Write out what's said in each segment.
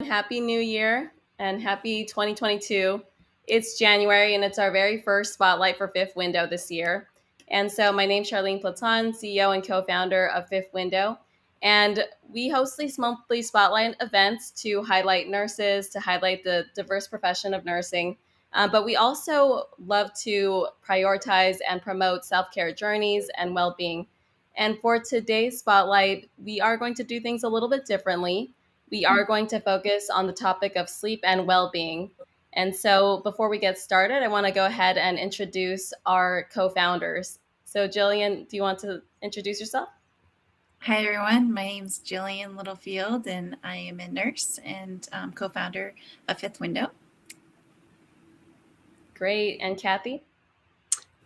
Happy New Year and happy 2022. It's January and it's our very first spotlight for Fifth Window this year. And so my name's Charlene Platon, CEO and co-founder of Fifth Window. And we host these monthly spotlight events to highlight nurses, to highlight the diverse profession of nursing. But we also love to prioritize and promote self-care journeys and well-being. And for today's spotlight, we are going to do things a little bit differently. We are going to focus on the topic of sleep and well being. And so, before we get started, I want to go ahead and introduce our co founders. So, Jillian, do you want to introduce yourself? Hi, everyone. My name is Jillian Littlefield, and I am a nurse and co-founder of Fifth Window. Great. And Kathy?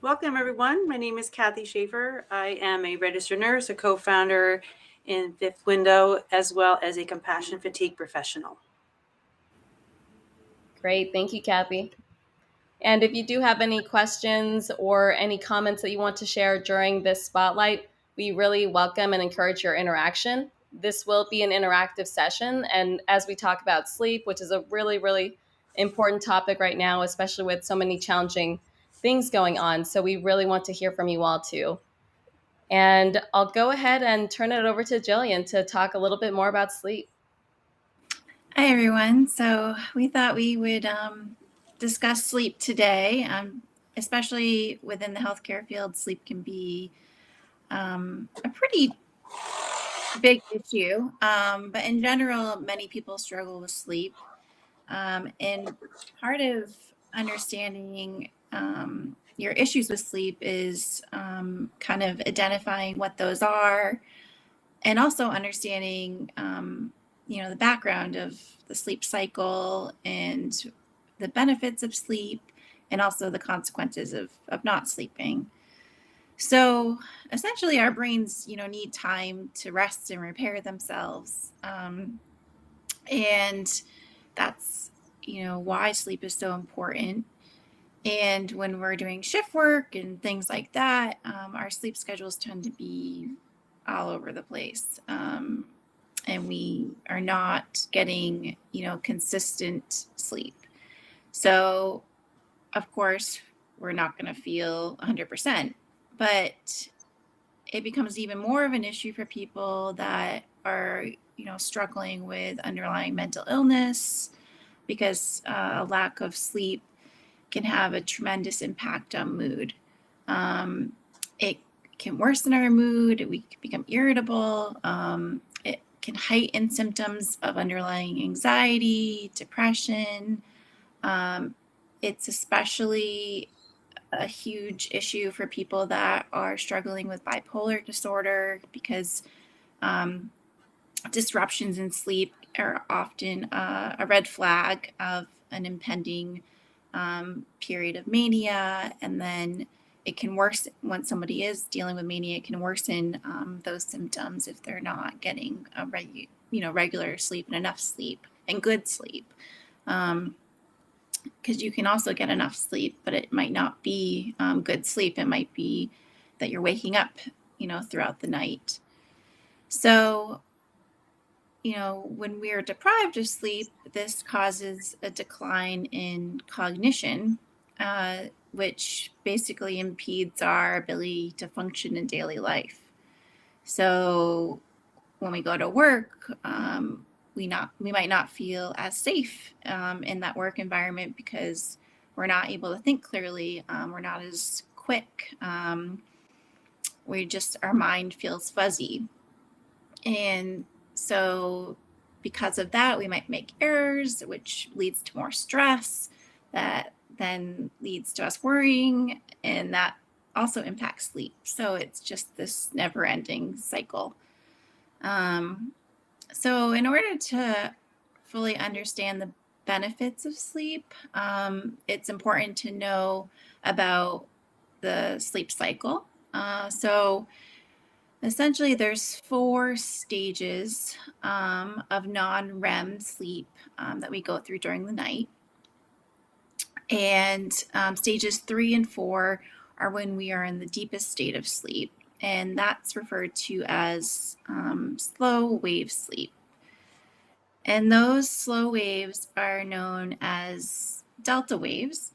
Welcome, everyone. My name is Kathy Schaefer. I am a registered nurse, a co-founder in Fifth Window, as well as a compassion fatigue professional. Great. Thank you, Kathy. And if you do have any questions or any comments that you want to share during this spotlight, we really welcome and encourage your interaction. This will be an interactive session. And as we talk about sleep, which is a really, really important topic right now, especially with so many challenging things going on. So we really want to hear from you all too. And I'll go ahead and turn it over to Jillian to talk a little bit more about sleep. Hi, everyone. So we thought we would discuss sleep today, especially within the healthcare field. Sleep can be a pretty big issue, but in general, many people struggle with sleep. And part of understanding your issues with sleep is kind of identifying what those are, and also understanding the background of the sleep cycle and the benefits of sleep, and also the consequences of not sleeping. So essentially our brains need time to rest and repair themselves, and that's why sleep is so important. And when we're doing shift work and things like that, our sleep schedules tend to be all over the place. And we are not getting, consistent sleep. So, of course, we're not going to feel 100%, but it becomes even more of an issue for people that are, struggling with underlying mental illness, because a lack of sleep can have a tremendous impact on mood. It can worsen our mood. We can become irritable. It can heighten symptoms of underlying anxiety, depression. It's especially a huge issue for people that are struggling with bipolar disorder, because disruptions in sleep are often a red flag of an impending period of mania. And then it can worsen when somebody is dealing with mania. It can worsen those symptoms if they're not getting a regular sleep and enough sleep and good sleep. Because you can also get enough sleep, but it might not be good sleep. It might be that you're waking up, throughout the night. So, when we are deprived of sleep, this causes a decline in cognition, which basically impedes our ability to function in daily life. So when we go to work, we might not feel as safe in that work environment, because we're not able to think clearly. We're not as quick. Our mind feels fuzzy. And so because of that, we might make errors, which leads to more stress, that then leads to us worrying, and that also impacts sleep. So it's just this never-ending cycle. So in order to fully understand the benefits of sleep, it's important to know about the sleep cycle. So essentially, there's 4 stages of non-REM sleep that we go through during the night. And stages 3 and 4 are when we are in the deepest state of sleep. And that's referred to as slow wave sleep. And those slow waves are known as delta waves.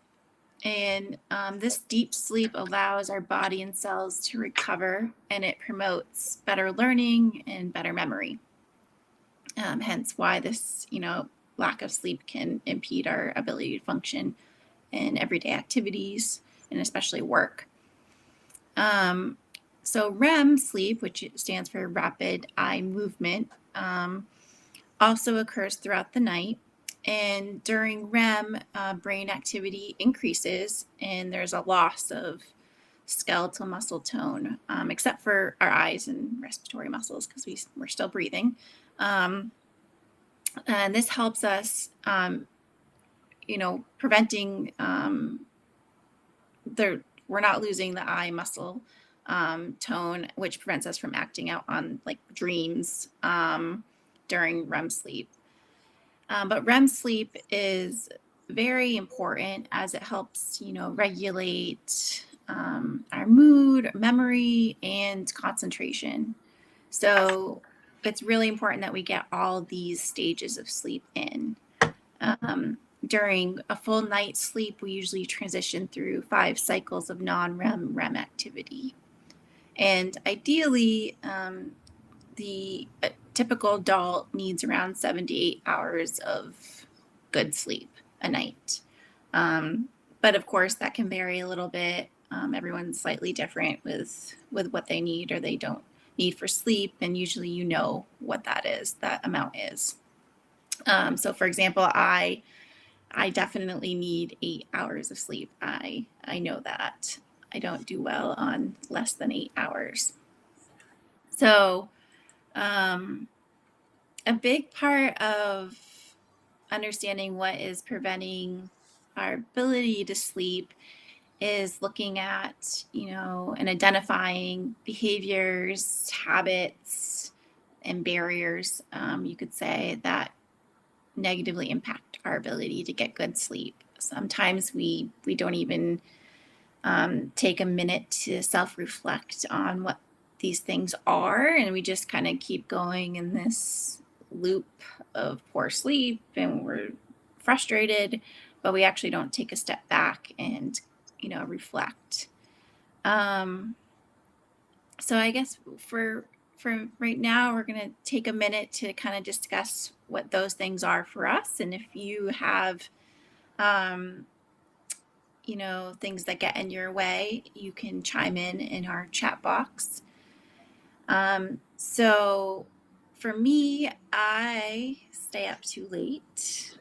And this deep sleep allows our body and cells to recover, and it promotes better learning and better memory. Hence why this, lack of sleep can impede our ability to function in everyday activities and especially work. So REM sleep, which stands for rapid eye movement, also occurs throughout the night. And during REM, brain activity increases and there's a loss of skeletal muscle tone, except for our eyes and respiratory muscles because we're still breathing. And this helps us, preventing we're not losing the eye muscle tone, which prevents us from acting out on like dreams during REM sleep. But REM sleep is very important as it helps, regulate our mood, memory, and concentration. So it's really important that we get all these stages of sleep in. During a full night's sleep, we usually transition through 5 cycles of non-REM REM activity. And ideally, the typical adult needs around 7 to 8 hours of good sleep a night. But of course, that can vary a little bit. Everyone's slightly different with what they need or they don't need for sleep. And usually what that amount is. So for example, I definitely need 8 hours of sleep. I know that. I don't do well on less than 8 hours. So a big part of understanding what is preventing our ability to sleep is looking at, and identifying behaviors, habits, and barriers, you could say, that negatively impact our ability to get good sleep. Sometimes we don't even take a minute to self-reflect on what these things are, and we just kind of keep going in this loop of poor sleep, and we're frustrated, but we actually don't take a step back and reflect. So I guess for right now, we're going to take a minute to kind of discuss what those things are for us. And if you have, things that get in your way, you can chime in our chat box. So for me, I stay up too late.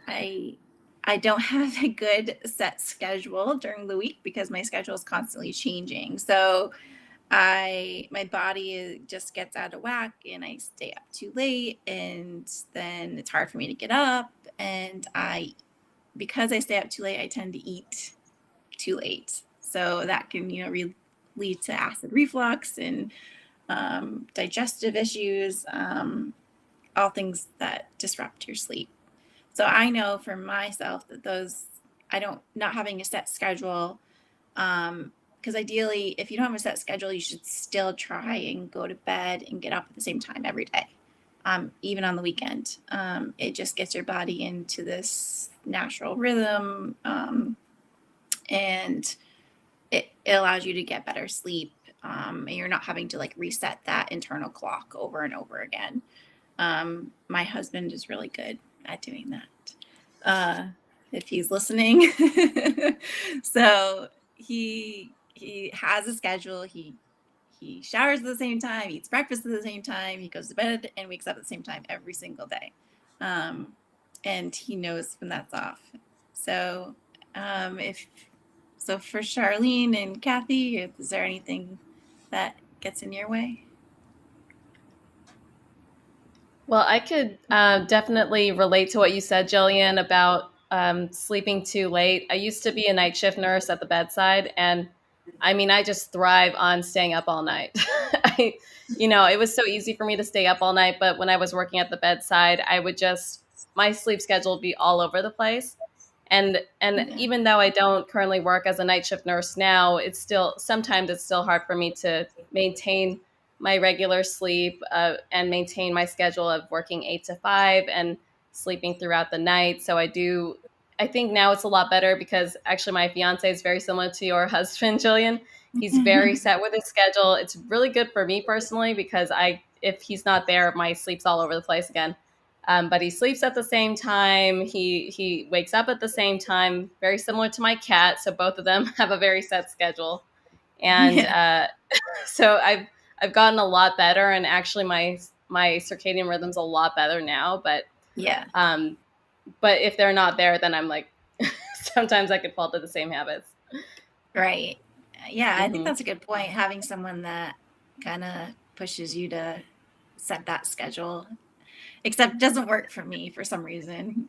I don't have a good set schedule during the week because my schedule is constantly changing. So my body just gets out of whack and I stay up too late, and then it's hard for me to get up. And because I stay up too late, I tend to eat too late. So that can, lead to acid reflux and digestive issues, all things that disrupt your sleep. So I know for myself that not having a set schedule, because ideally, if you don't have a set schedule, you should still try and go to bed and get up at the same time every day, even on the weekend. It just gets your body into this natural rhythm, and it allows you to get better sleep, and you're not having to reset that internal clock over and over again. My husband is really good at doing that. If he's listening. So he has a schedule. He showers at the same time, eats breakfast at the same time, he goes to bed and wakes up at the same time every single day. And he knows when that's off. So for Charlene and Kathy, is there anything that gets in your way? Well, I could definitely relate to what you said, Jillian, about sleeping too late. I used to be a night shift nurse at the bedside, and I mean, I just thrive on staying up all night. It was so easy for me to stay up all night, but when I was working at the bedside, my sleep schedule would be all over the place. And even though I don't currently work as a night shift nurse now, sometimes it's still hard for me to maintain my regular sleep and maintain my schedule of working 8 to 5. And sleeping throughout the night. So I think now it's a lot better because actually my fiance is very similar to your husband, Jillian. He's very set with his schedule. It's really good for me personally because if he's not there, my sleep's all over the place again. But he sleeps at the same time. He wakes up at the same time. Very similar to my cat. So both of them have a very set schedule, and Yeah. so I've gotten a lot better. And actually, my circadian rhythm's a lot better now. Yeah. But if they're not there, then I'm like, sometimes I could fall to the same habits. Right. Yeah, I think Hmm. that's a good point. Having someone that kind of pushes you to set that schedule, except it doesn't work for me for some reason.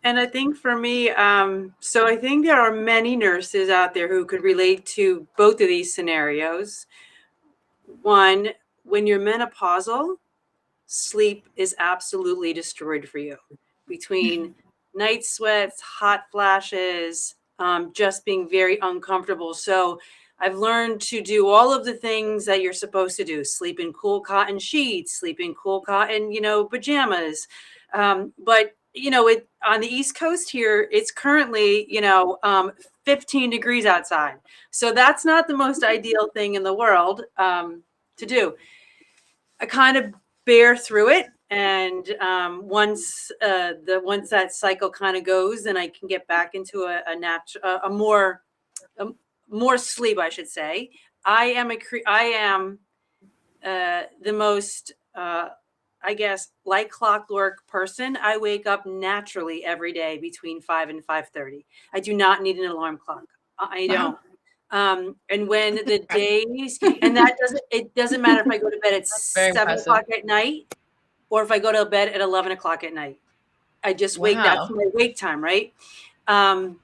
And I think for me, so I think there are many nurses out there who could relate to both of these scenarios. One, when you're menopausal, sleep is absolutely destroyed for you between night sweats, hot flashes, just being very uncomfortable. So I've learned to do all of the things that you're supposed to do: sleep in cool cotton sheets, sleep in cool cotton, pajamas. But it on the East Coast here, it's currently 15 degrees outside. So that's not the most ideal thing in the world to do. I kind of bear through it, and once that cycle kind of goes, then I can get back into a more sleep, I should say. I am the most I guess like clockwork person. I wake up naturally every day between 5 and 5:30. I do not need an alarm clock. I Wow. don't. And when That's the days, and that it doesn't matter if I go to bed at Very 7 o'clock impressive. at night or if I go to bed at 11 o'clock at night. I just wake. That's Wow. my wake time, right? Um,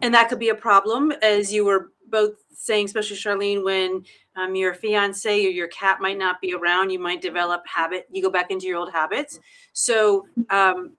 and that could be a problem, as you were both saying, especially Charlene, when your fiance or your cat might not be around, you might develop habit. You go back into your old habits. So, I'm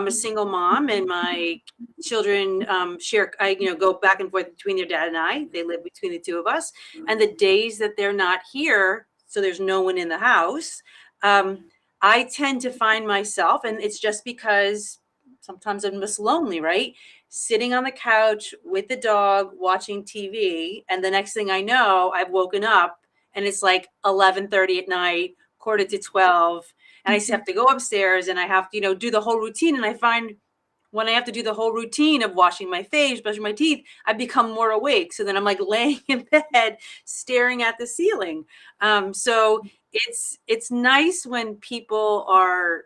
a single mom, and my children share. I go back and forth between their dad and I. They live between the two of us, and the days that they're not here, so there's no one in the house. I tend to find myself, and it's just because sometimes I'm just lonely, right? Sitting on the couch with the dog watching TV, and the next thing I know, I've woken up and it's like 11:30 at night, quarter to 12, and I just have to go upstairs and I have to, do the whole routine. And I find when I have to do the whole routine of washing my face, brushing my teeth, I become more awake. So then I'm like laying in bed, staring at the ceiling. So it's nice when people are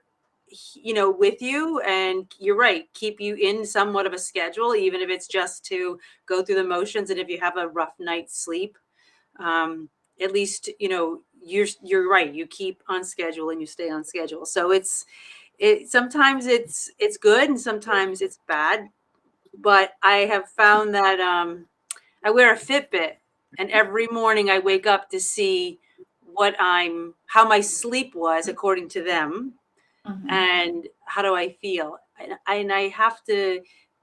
with you, and you're right, keep you in somewhat of a schedule, even if it's just to go through the motions. And if you have a rough night's sleep, at least you're right, you keep on schedule and you stay on schedule. So it sometimes it's good and sometimes it's bad. But I have found that I wear a Fitbit, and every morning I wake up to see how my sleep was according to them, Mhm. and how do I feel. And I have to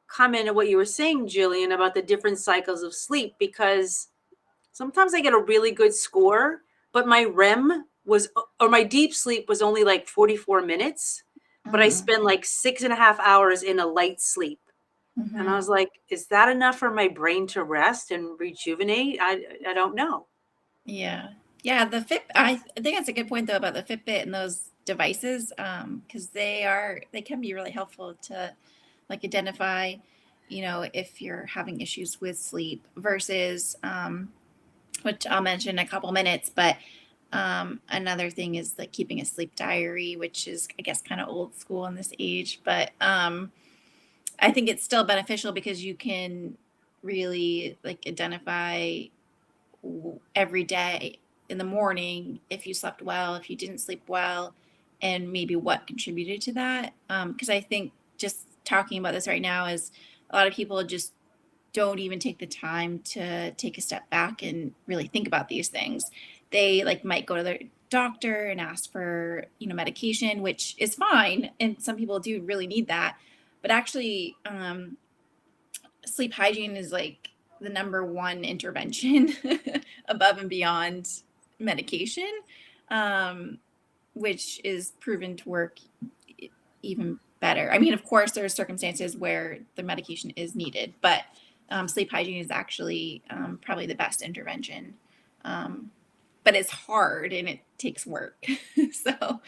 comment on what you were saying, Jillian, about the different cycles of sleep, because sometimes I get a really good score, but my REM was, or my deep sleep was only like 44 minutes, but I Mhm. spend like 6.5 hours in a light sleep. And I Mhm. was like, is that enough for my brain to rest and rejuvenate? I don't know. Yeah. Yeah, the Fit I think that's a good point though about the Fitbit and those devices, because they can be really helpful to like identify, if you're having issues with sleep versus which I'll mention in a couple minutes, but another thing is like keeping a sleep diary, which is I guess kind of old school in this age, but I think it's still beneficial because you can really like identify every day in the morning if you slept well, if you didn't sleep well, and maybe what contributed to that. Because I think just talking about this right now is a lot of people just don't even take the time to take a step back and really think about these things. They like might go to their doctor and ask for medication, which is fine, and some people do really need that. But actually, sleep hygiene is like the number one intervention above and beyond medication. which is proven to work even better. I mean, of course, there are circumstances where the medication is needed, but sleep hygiene is actually probably the best intervention. But it's hard and it takes work. So,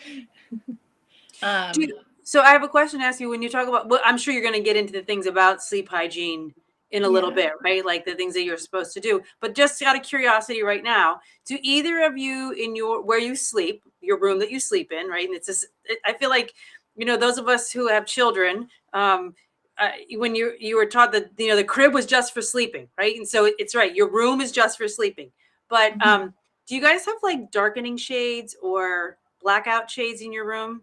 So I have a question to ask you. When you talk about, well, I'm sure you're going to get into the things about sleep hygiene in a little bit, right? Like the things that you're supposed to do. But just out of curiosity right now, do either of you in your, where you sleep, your room that you sleep in, right? And it's just, I feel like, those of us who have children, when you were taught that, the crib was just for sleeping, right? And so it's right. Your room is just for sleeping. But do you guys have like darkening shades or blackout shades in your room?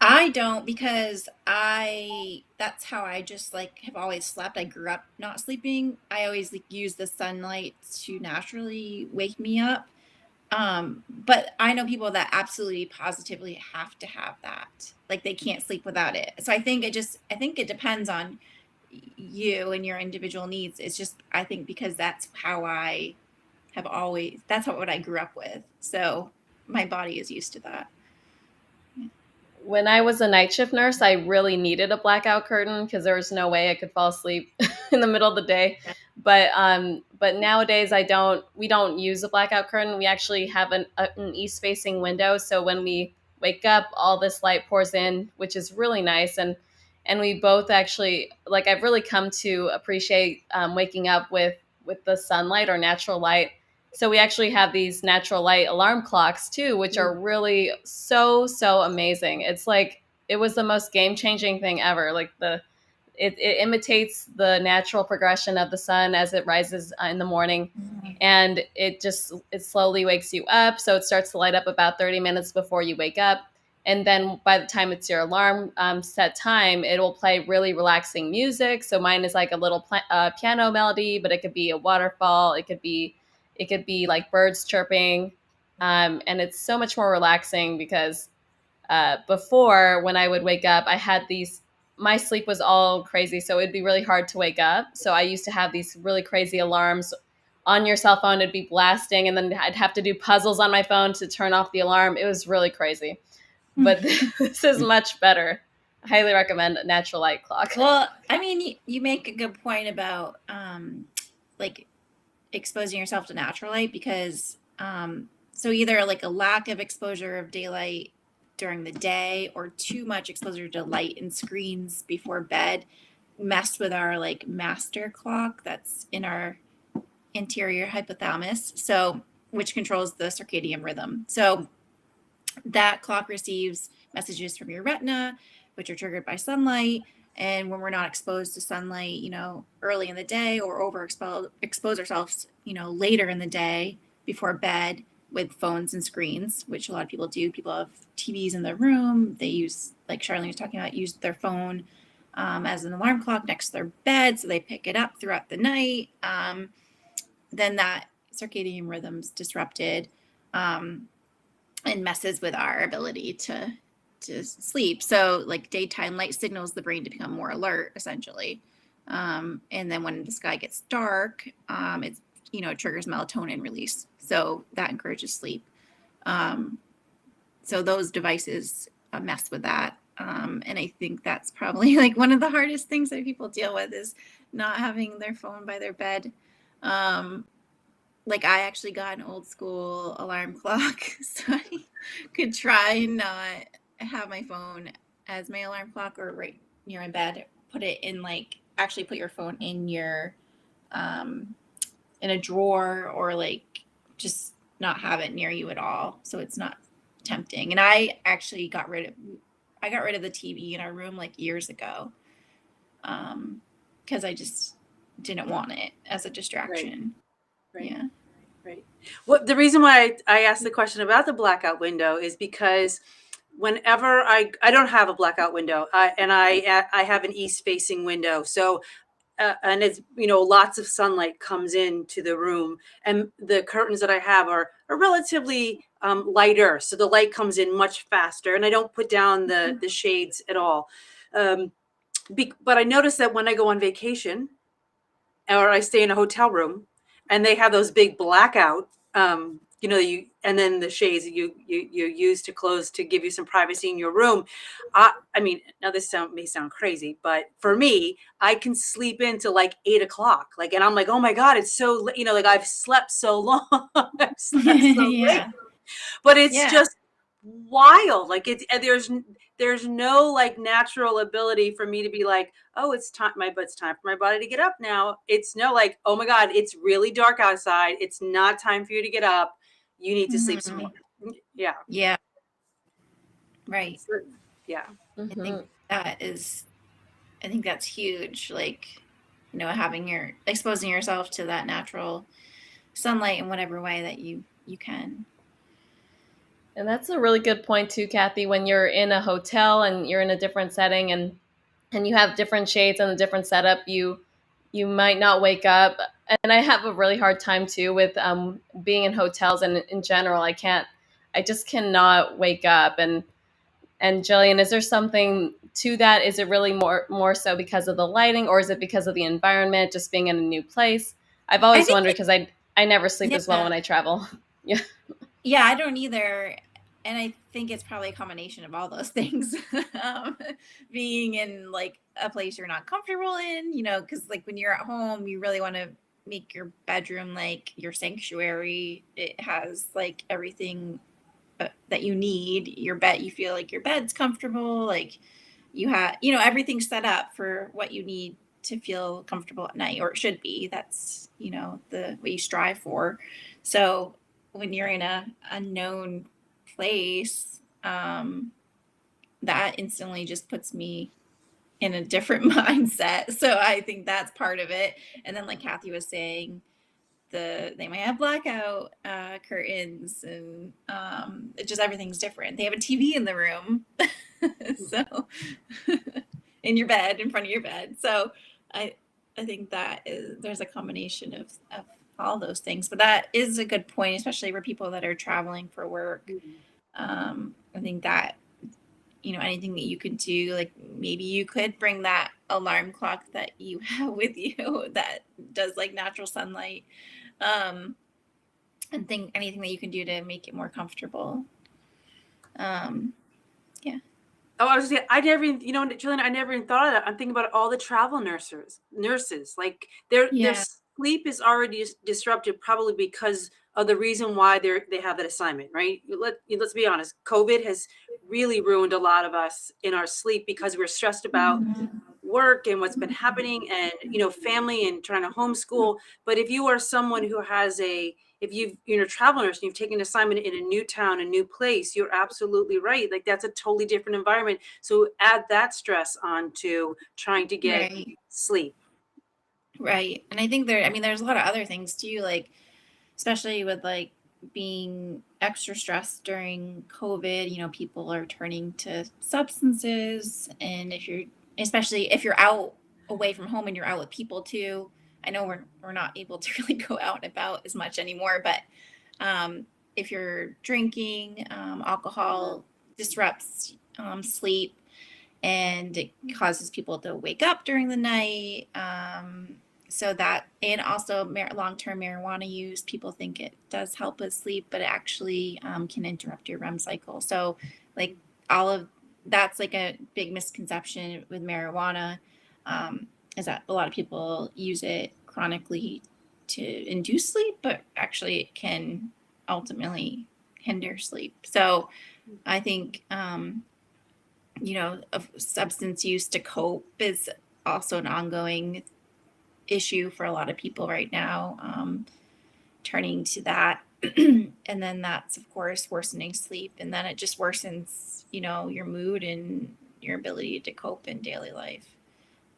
I don't, because that's how I just like have always slept. I grew up not sleeping. I always like use the sunlight to naturally wake me up. But I know people that absolutely positively have to have that. Like they can't sleep without it. So I think it depends on you and your individual needs. It's just, I think because that's how I have always, that's what I grew up with. So my body is used to that. When I was a night shift nurse, I really needed a blackout curtain because there was no way I could fall asleep in the middle of the day. But nowadays we don't use a blackout curtain. We actually have an east facing window, so when we wake up, all this light pours in, which is really nice. And we both actually, like, I've really come to appreciate waking up with the sunlight or natural light. So we actually have these natural light alarm clocks too, which are really so amazing. It's like it was the most game changing thing ever. Like it imitates the natural progression of the sun as it rises in the morning, and it slowly wakes you up. So it starts to light up about 30 minutes before you wake up, and then by the time it's your alarm set time, it will play really relaxing music. So mine is like a little piano melody, but it could be a waterfall. It could be like birds chirping, and it's so much more relaxing because before, when I would wake up, my sleep was all crazy, so it'd be really hard to wake up. So I used to have these really crazy alarms on your cell phone. It'd be blasting, and then I'd have to do puzzles on my phone to turn off the alarm. It was really crazy. But this is much better. I highly recommend a natural light clock. Well, I mean, you make a good point about like exposing yourself to natural light, because so either like a lack of exposure of daylight during the day or too much exposure to light and screens before bed mess with our like master clock that's in our anterior hypothalamus, so which controls the circadian rhythm. So that clock receives messages from your retina, which are triggered by sunlight. And when we're not exposed to sunlight, early in the day, or expose ourselves, later in the day before bed with phones and screens, which a lot of people do. People have TVs in their room. They use, like Charlene was talking about, use their phone as an alarm clock next to their bed. So they pick it up throughout the night. Then that circadian rhythm's disrupted. And messes with our ability to sleep. So like daytime light signals the brain to become more alert, essentially. And then when the sky gets dark, it triggers melatonin release. So that encourages sleep. So those devices mess with that. And I think that's probably like one of the hardest things that people deal with is not having their phone by their bed. Like I actually got an old school alarm clock, so I could try and not have my phone as my alarm clock or right near my bed. Put it in actually put your phone in your in a drawer, or like just not have it near you at all, so it's not tempting. And I actually got rid of the TV in our room like years ago, because I just didn't want it as a distraction. Right. Yeah. Right. Well, the reason why I asked the question about the blackout window is because whenever I don't have a blackout window, I have an east facing window. So and it's lots of sunlight comes into the room, and the curtains that I have are relatively lighter, so the light comes in much faster, and I don't put down the shades at all. But I notice that when I go on vacation or I stay in a hotel room and they have those big blackout, and then the shades you use to close to give you some privacy in your room. I mean, now this may sound crazy, but for me, I can sleep into like 8 o'clock, like, and I'm like, oh my god, it's so like I've slept so long, I've slept so late, Yeah. but it's Yeah. just wild. Like there's no like natural ability for me to be like, oh, it's time, it's time for my body to get up now. It's no like, oh my god, it's really dark outside, it's not time for you to get up, you need to sleep some Mhm. more. Yeah. Yeah. Right. So, yeah. I think Mm-hmm. I think that's huge. Like, having exposing yourself to that natural sunlight in whatever way that you can. And that's a really good point too, Kathy. When you're in a hotel and you're in a different setting and you have different shades and a different setup, you might not wake up. And I have a really hard time too with being in hotels and in general. I just cannot wake up. And Jillian, is there something to that? Is it really more so because of the lighting, or is it because of the environment, just being in a new place? I've I always think wondered because I never sleep as well yeah. when I travel. Yeah. Yeah, I don't either. And I think it's probably a combination of all those things. um, Being in like a place you're not comfortable in, because like when you're at home, you really want to make your bedroom like your sanctuary. It has like everything that you need. Your bed, you feel like your bed's comfortable, like you have, everything's set up for what you need to feel comfortable at night, or it should be. That's, the what you strive for. So when you're in a unknown place, that instantly just puts me in a different mindset. So I think that's part of it. And then like Kathy was saying, they might have blackout curtains, and it just everything's different. They have a TV in the room, so in your bed, in front of your bed. So I I think there's a combination of all those things. But that is a good point, especially for people that are traveling for work. I think that anything that you could do, like maybe you could bring that alarm clock that you have with you that does like natural sunlight, um, and think anything that you can do to make it more comfortable. Um, yeah. Oh, I was just, I never even, Julian, I never even thought of that. I'm thinking about all the travel nurses, like their Yeah. sleep is already disrupted, probably because of the reason why they have that assignment, right? Let's be honest. COVID has really ruined a lot of us in our sleep because we're stressed about Mhm. work and what's been happening, and family and trying to homeschool. But if you are someone who has you're a travel nurse and you've taken an assignment in a new town, a new place, you're absolutely right. Like that's a totally different environment. So add that stress onto trying to get Right. sleep. Right. And I think there's a lot of other things too, like especially with like being extra stressed during COVID, people are turning to substances. And especially if you're out away from home and you're out with people too. I know we're not able to really go out and about as much anymore, but if you're drinking, alcohol disrupts sleep, and it causes people to wake up during the night. So that, and also long-term marijuana use, people think it does help with sleep, but it actually can interrupt your REM cycle. So like all of that's like a big misconception with marijuana, is that a lot of people use it chronically to induce sleep, but actually it can ultimately hinder sleep. So I think of substance use to cope is also an ongoing issue for a lot of people right now, turning to that. And then that's, of course, worsening sleep. And then it just worsens, your mood and your ability to cope in daily life.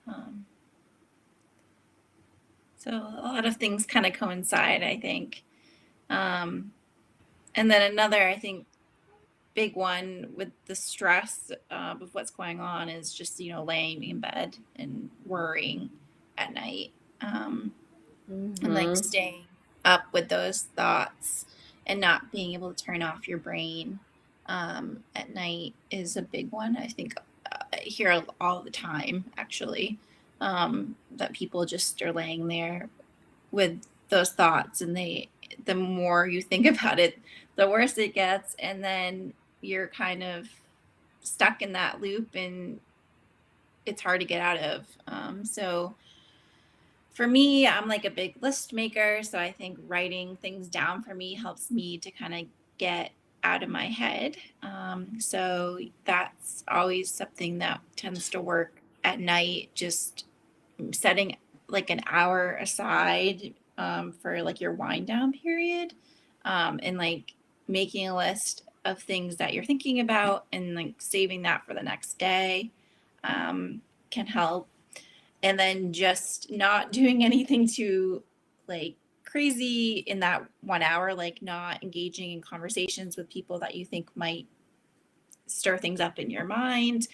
Um, so a lot of things kind of coincide, I think. Um, and then another, I think, big one with the stress of what's going on is just laying in bed and worrying at night, and like Mm-hmm. staying up with those thoughts and not being able to turn off your brain at night is a big one. I think I hear all the time, actually, that people just are laying there with those thoughts, and the more you think about it, the worse it gets, and then you're kind of stuck in that loop and it's hard to get out of. So for me, I'm like a big list maker. So I think writing things down for me helps me to kind of get out of my head. So that's always something that tends to work at night, just setting like an hour aside for like your wind down period, and like making a list of things that you're thinking about and like saving that for the next day can help. And then just not doing anything too like crazy in that 1 hour, like not engaging in conversations with people that you think might stir things up in your mind,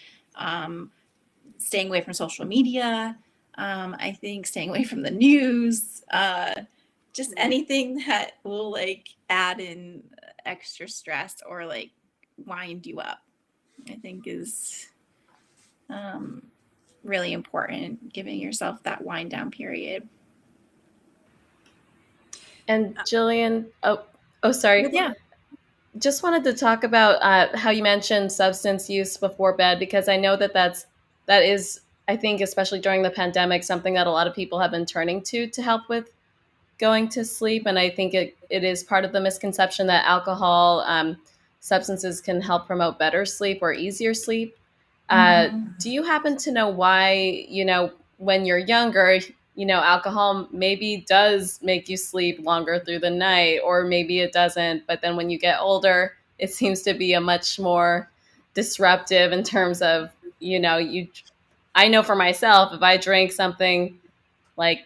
staying away from social media. I think staying away from the news, just anything that will like add in extra stress or like wind you up, I think is really important, giving yourself that wind down period. And Jillian, sorry. Yeah. Just wanted to talk about how you mentioned substance use before bed, because I know that is, I think, especially during the pandemic, something that a lot of people have been turning to help with going to sleep. And I think it is part of the misconception that alcohol, substances can help promote better sleep or easier sleep. Do you happen to know why, when you're younger, alcohol maybe does make you sleep longer through the night, or maybe it doesn't. But then when you get older, it seems to be a much more disruptive in terms of, I know for myself, if I drink something like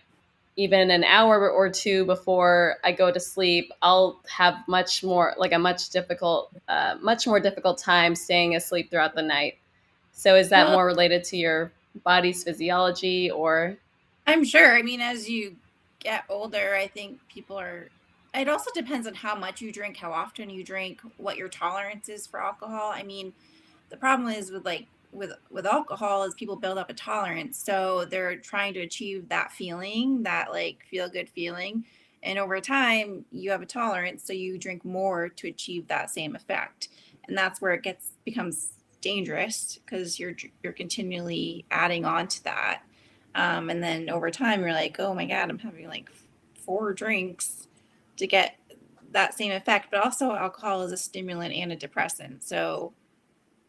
even an hour or two before I go to sleep, I'll have much more difficult time staying asleep throughout the night. So is that Well, more related to your body's physiology, or? I'm sure. I mean, as you get older, I think people are. It also depends on how much you drink, how often you drink, what your tolerance is for alcohol. I mean, the problem is with like with alcohol is people build up a tolerance, so they're trying to achieve that feeling, that like feel good feeling, and over time you have a tolerance, so you drink more to achieve that same effect, and that's where it becomes dangerous because you're continually adding on to that. And then over time you're like, oh my god, I'm having like 4 drinks to get that same effect. But also alcohol is a stimulant and a depressant, so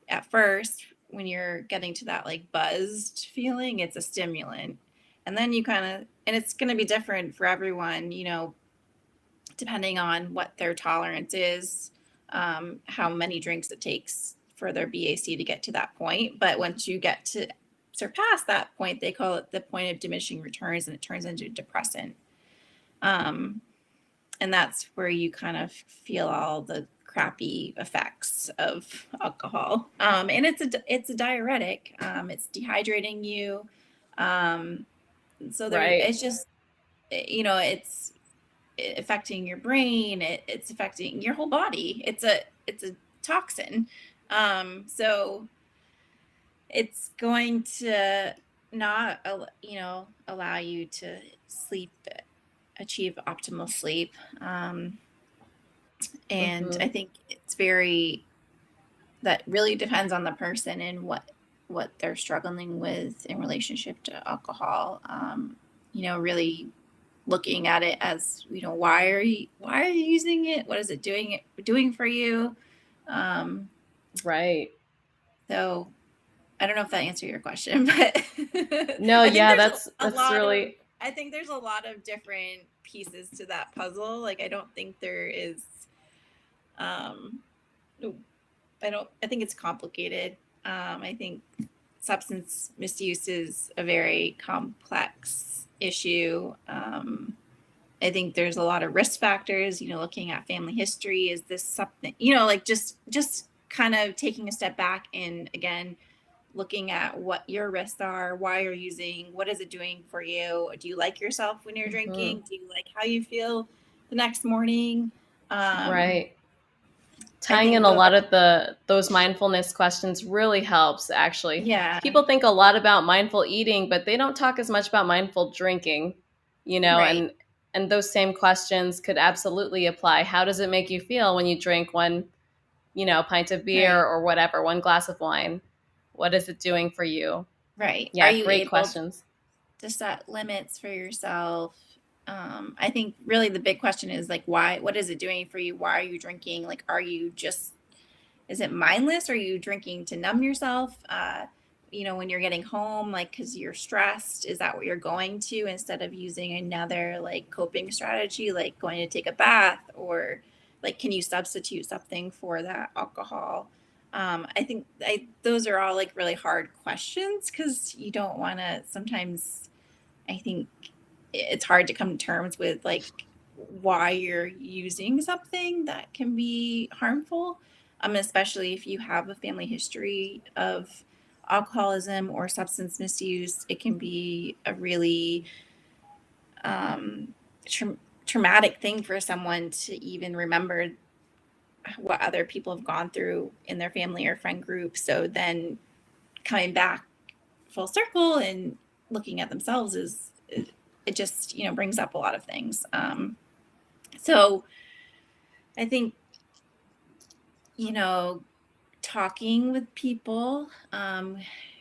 at first when you're getting to that like buzzed feeling, it's a stimulant, and then you kind of, and it's going to be different for everyone, depending on what their tolerance is, how many drinks it takes for their BAC to get to that point. But once you get to surpass that point, they call it the point of diminishing returns, and it turns into a depressant. And that's where you kind of feel all the crappy effects of alcohol. And it's a diuretic. It's dehydrating you. So Right. it's just, it's affecting your brain. It's affecting your whole body. It's a toxin. So it's going to not, allow you to achieve optimal sleep. And Mm-hmm. I think that really depends on the person and what they're struggling with in relationship to alcohol. Really looking at it as, why are you using it? What is it doing for you? Right. So I don't know if that answered your question, but No, I think yeah, there's a that's lot of really. I think there's a lot of different pieces to that puzzle. Like I don't think there is um I think it's complicated. I think substance misuse is a very complex issue. I think there's a lot of risk factors, looking at family history. Is this something, like just kind of taking a step back and again, looking at what your risks are, why you're using, what is it doing for you? Do you like yourself when you're Mm-hmm. drinking? Do you like how you feel the next morning? Right. I Tying in think a lot of those mindfulness questions really helps, actually. yeah, People think a lot about mindful eating, but they don't talk as much about mindful drinking, right. and and those same questions could absolutely apply. How does it make you feel when you drink one, pint of beer Right. or whatever, one glass of wine? What is it doing for you? Right. Are Yeah, you great able questions. to set limits for yourself? I think really the big question is like, why, what is it doing for you? Why are you drinking? Like, is it mindless? Are you drinking to numb yourself? When you're getting home, like, because you're stressed, is that what you're going to instead of using another like coping strategy, like going to take a bath, or like, can you substitute something for that alcohol? I think those are all like really hard questions because you don't want to sometimes. I think it's hard to come to terms with like why you're using something that can be harmful, especially if you have a family history of alcoholism or substance misuse. It can be a really um, traumatic thing for someone to even remember what other people have gone through in their family or friend group. So then coming back full circle and looking at themselves it just brings up a lot of things. So I think talking with people,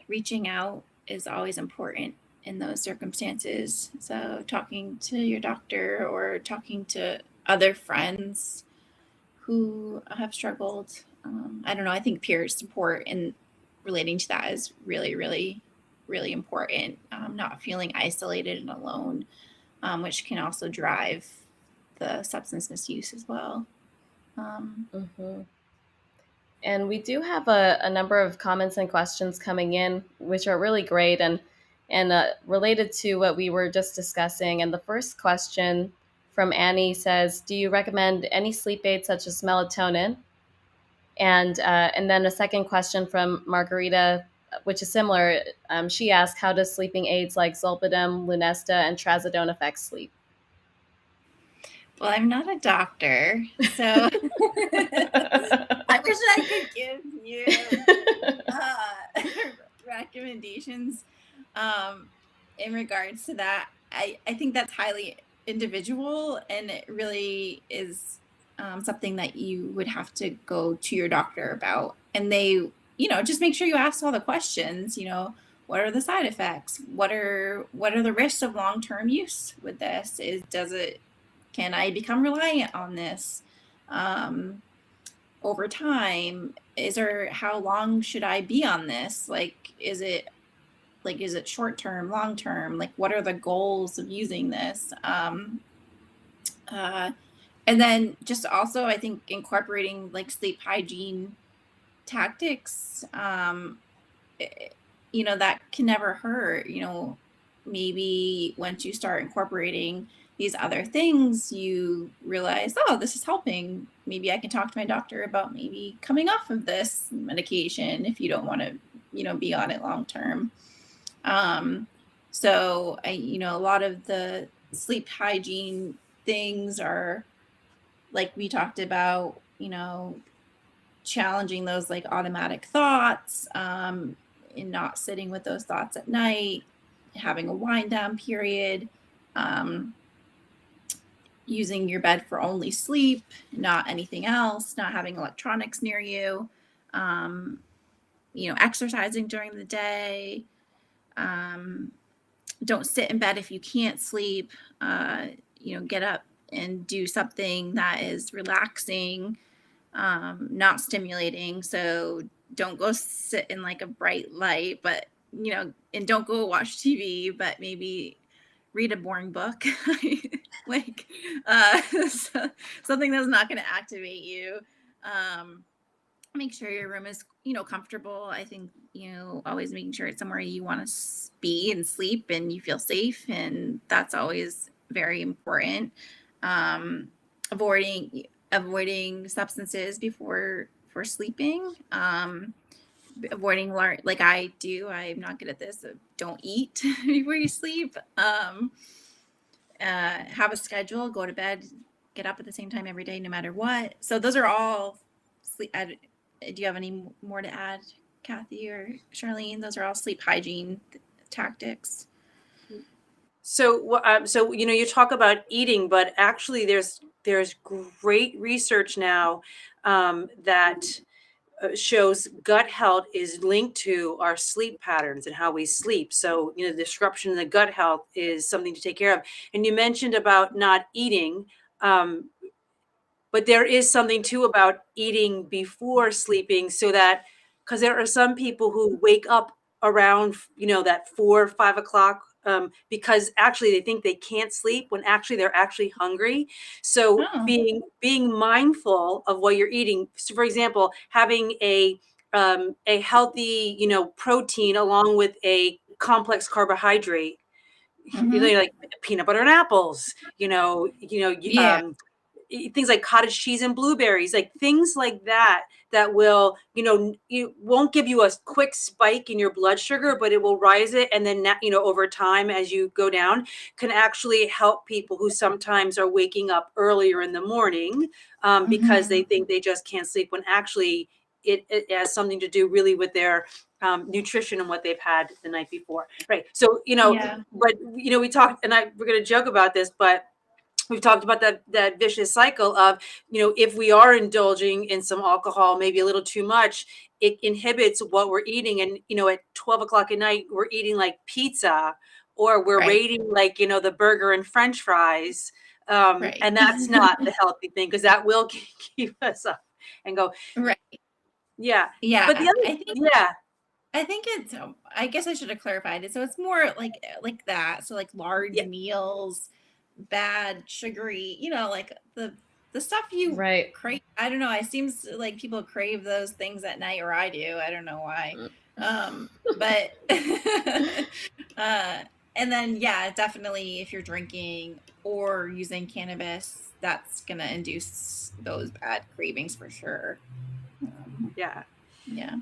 reaching out is always important in those circumstances. So talking to your doctor or talking to other friends who have struggled. I don't know. I think peer support and relating to that is really, really, really important. Not feeling isolated and alone, which can also drive the substance misuse as well. Hmm. And we do have a number of comments and questions coming in, which are really great and related to what we were just discussing. And the first question from Annie says, "Do you recommend any sleep aids such as melatonin?" And then a second question from Margarita, which is similar. She asked, "How does sleeping aids like zolpidem, Lunesta, and trazodone affect sleep?" Well, I'm not a doctor, so I wish I could give you recommendations in regards to that. I think that's highly individual, and it really is something that you would have to go to your doctor about. And they, just make sure you ask all the questions. What are the side effects? What are the risks of long-term use with this? Can I become reliant on this? Over time, how long should I be on this? Is it short term, long term? Like, what are the goals of using this? Uh, and then just also, I think incorporating like sleep hygiene tactics, that can never hurt. Maybe once you start incorporating these other things, you realize, oh, this is helping. Maybe I can talk to my doctor about maybe coming off of this medication if you don't want to, be on it long term. So a lot of the sleep hygiene things are like we talked about, challenging those like automatic thoughts, and not sitting with those thoughts at night, having a wind down period, um, using your bed for only sleep, not anything else, not having electronics near you, um, exercising during the day. Um, don't sit in bed if you can't sleep. Get up and do something that is relaxing, not stimulating. So don't go sit in like a bright light, but and don't go watch TV, but maybe read a boring book, like something that's not going to activate you. Make sure your room is comfortable. I think always making sure it's somewhere you want to be and sleep and you feel safe, and that's always very important. um avoiding substances before for sleeping. Avoiding like I do, I'm not good at this, so don't eat before you sleep. Have a schedule, go to bed, get up at the same time every day no matter what. So those are all sleep. Do you have any more to add, Kathy or Charlene? Those are all sleep hygiene tactics. So you talk about eating, but actually, there's great research now that shows gut health is linked to our sleep patterns and how we sleep. So, disruption in the gut health is something to take care of. And you mentioned about not eating. Um, but there is something too about eating before sleeping, so that, because there are some people who wake up around, that 4 or 5 o'clock, because actually they think they can't sleep when actually they're actually hungry. So Oh. being mindful of what you're eating. So for example, having a healthy, protein along with a complex carbohydrate, Mm-hmm. like peanut butter and apples, Yeah. things like cottage cheese and blueberries, like things like that, that will, you won't give you a quick spike in your blood sugar, but it will rise it. And then, over time, as you go down, can actually help people who sometimes are waking up earlier in the morning, because Mm-hmm. they think they just can't sleep, when actually it has something to do really with their nutrition and what they've had the night before. Right. So, Yeah. but, we talked, and we're going to joke about this, but we've talked about that vicious cycle of, if we are indulging in some alcohol, maybe a little too much, it inhibits what we're eating. And, at 12 o'clock at night, we're eating like pizza, or we're Right. rating like, the burger and French fries. Right. And that's not the healthy thing, because that will keep us up and go, Right. yeah. Yeah. But the other, yeah, I think it's. I guess I should have clarified it. So it's more like that. So like large yeah, meals, bad sugary. Like the stuff you Right. crave. I don't know. It seems like people crave those things at night, or I do. I don't know why. But uh, and then yeah, definitely if you're drinking or using cannabis, that's gonna induce those bad cravings for sure. yeah. Yeah.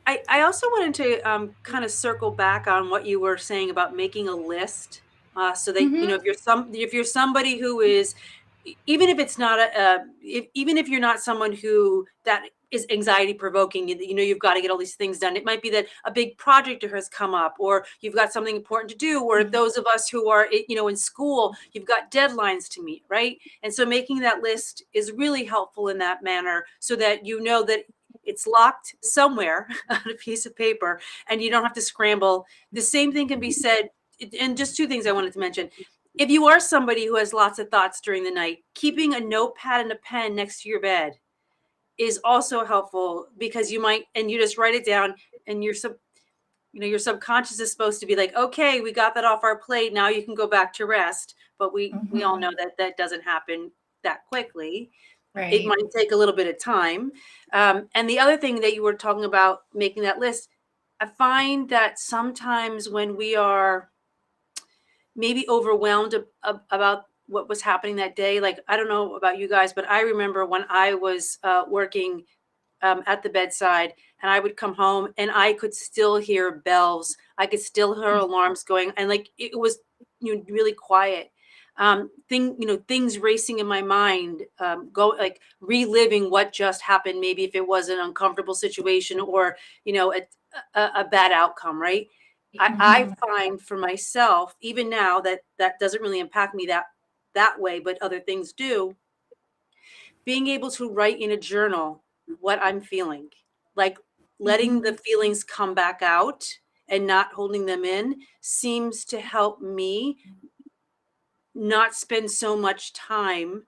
I also wanted to kind of circle back on what you were saying about making a list, so that, Mm-hmm. if you're somebody who is, even if it's not even if you're not someone who that is anxiety provoking, you've got to get all these things done. It might be that a big project has come up, or you've got something important to do, or those of us who are, in school, you've got deadlines to meet, right? And so making that list is really helpful in that manner, so that you know that it's locked somewhere on a piece of paper, and you don't have to scramble. The same thing can be said, and just two things I wanted to mention. If you are somebody who has lots of thoughts during the night, keeping a notepad and a pen next to your bed is also helpful, because you might, and you just write it down, and your subconscious is supposed to be like, okay, we got that off our plate, now you can go back to rest. But we all Mm-hmm. know that that doesn't happen that quickly. It Right. might take a little bit of time. And the other thing that you were talking about, making that list, I find that sometimes when we are maybe overwhelmed about what was happening that day, like, I don't know about you guys, but I remember when I was working at the bedside, and I would come home and I could still hear bells. I could still hear alarms going, and like it was, really quiet. Things racing in my mind, go like reliving what just happened. Maybe if it was an uncomfortable situation, or a bad outcome, right? I Mm-hmm. find for myself, even now, that that doesn't really impact me that way, but other things do. Being able to write in a journal what I'm feeling, like letting the Mm-hmm. feelings come back out and not holding them in, seems to help me not spend so much time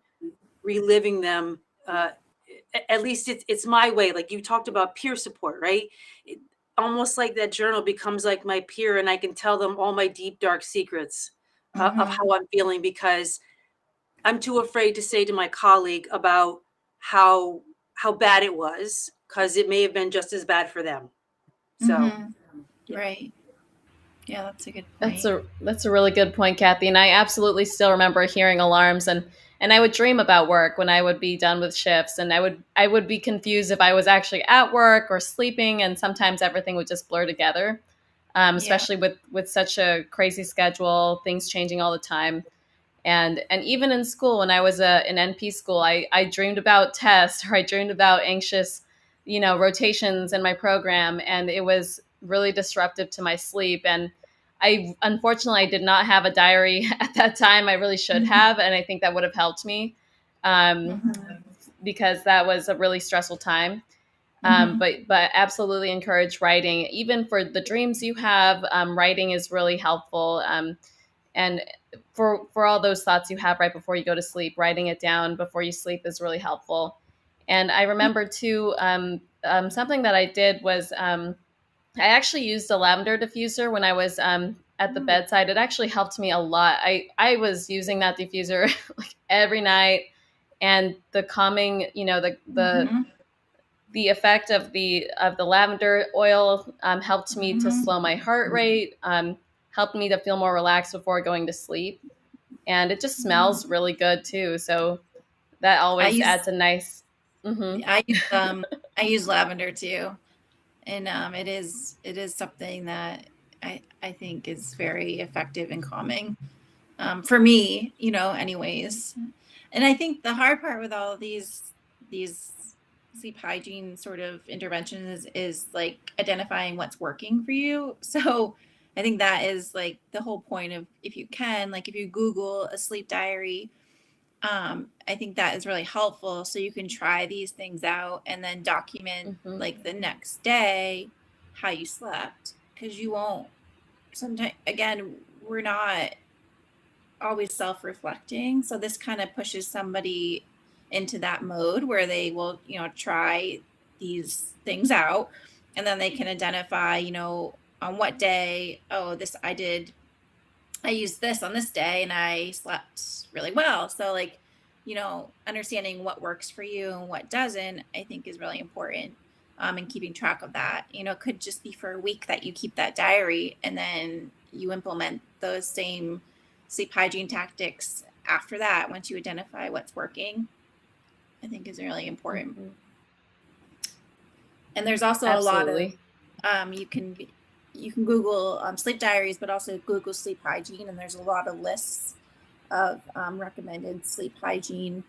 reliving them. At least it's my way. Like you talked about peer support, right? It, almost like that journal becomes like my peer, and I can tell them all my deep dark secrets of Mm-hmm. how I'm feeling, because I'm too afraid to say to my colleague about how how bad it was, because it may have been just as bad for them. So Mm-hmm. yeah. Right. Yeah, that's a good That's point. a really good point, Kathy. And I absolutely still remember hearing alarms, and I would dream about work when I would be done with shifts, and I would be confused if I was actually at work or sleeping, and sometimes everything would just blur together. Yeah. Especially with such a crazy schedule, things changing all the time. And even in school, when I was in NP school, I dreamed about tests, or I dreamed about anxious, rotations in my program, and it was really disruptive to my sleep. And Unfortunately, I did not have a diary at that time. I really should have, and I think that would have helped me, um, because that was a really stressful time. But absolutely encourage writing, even for the dreams you have. Writing is really helpful, and for all those thoughts you have right before you go to sleep, writing it down before you sleep is really helpful. And I remember too, something that I did was, I actually used a lavender diffuser when I was, at the bedside. It actually helped me a lot. I was using that diffuser like every night, and the calming, the effect of the lavender oil, helped me to slow my heart rate, helped me to feel more relaxed before going to sleep, and it just smells really good too. So that I always use adds a nice. Mm-hmm. I use I use lavender too, and it is something that I think is very effective and calming, for me, anyways. And I think the hard part with all of these sleep hygiene sort of interventions is like identifying what's working for you. So I think that is like the whole point of, if you can, like if you Google a sleep diary, I think that is really helpful. So you can try these things out and then document Mm-hmm. like the next day how you slept. Because you won't, sometimes, again, we're not always self-reflecting. So this kind of pushes somebody into that mode where they will, try these things out, and then they can identify, on what day, oh, I used this on this day and I slept really well. So like, understanding what works for you and what doesn't, I think is really important. And keeping track of that, it could just be for a week that you keep that diary, and then you implement those same sleep hygiene tactics after that. Once you identify what's working, I think is really important. Mm-hmm. And there's also a lot of, Absolutely. you can Google sleep diaries, but also Google sleep hygiene, and there's a lot of lists of recommended sleep hygiene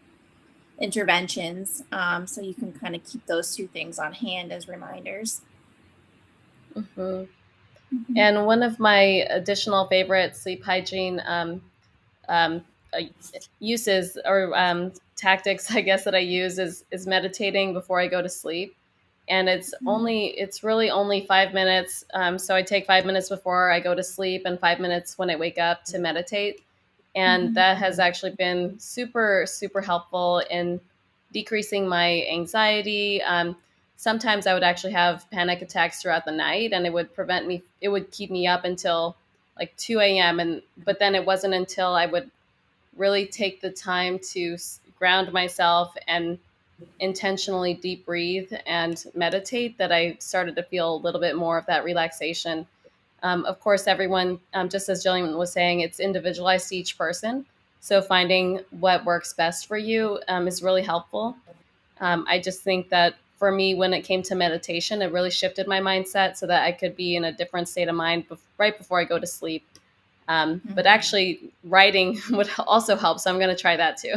interventions. So you can kind of keep those two things on hand as reminders. Mm-hmm. Mm-hmm. And one of my additional favorite sleep hygiene, um, uh, uses, or tactics, I guess, that I use is meditating before I go to sleep. And it's really only 5 minutes. So I take 5 minutes before I go to sleep and 5 minutes when I wake up to meditate. And Mm-hmm. that has actually been super, super helpful in decreasing my anxiety. Sometimes I would actually have panic attacks throughout the night, and it would keep me up until like 2 a.m. But then it wasn't until I would really take the time to ground myself and intentionally deep breathe and meditate that I started to feel a little bit more of that relaxation. Of course, everyone, just as Jillian was saying, it's individualized to each person. So finding what works best for you, is really helpful. I just think that for me, when it came to meditation, it really shifted my mindset so that I could be in a different state of mind right before I go to sleep. But Mm-hmm. actually, writing would also help. So I'm going to try that too.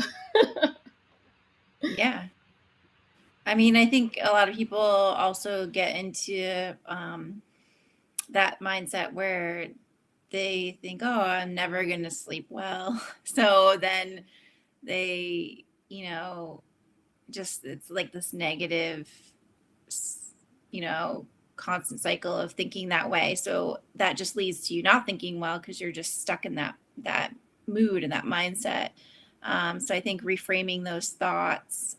Yeah. I mean, I think a lot of people also get into that mindset where they think, oh, I'm never going to sleep well. So then they, just, it's like this negative, you know, constant cycle of thinking that way. So that just leads to you not thinking well, because you're just stuck in that mood and that mindset. So I think reframing those thoughts,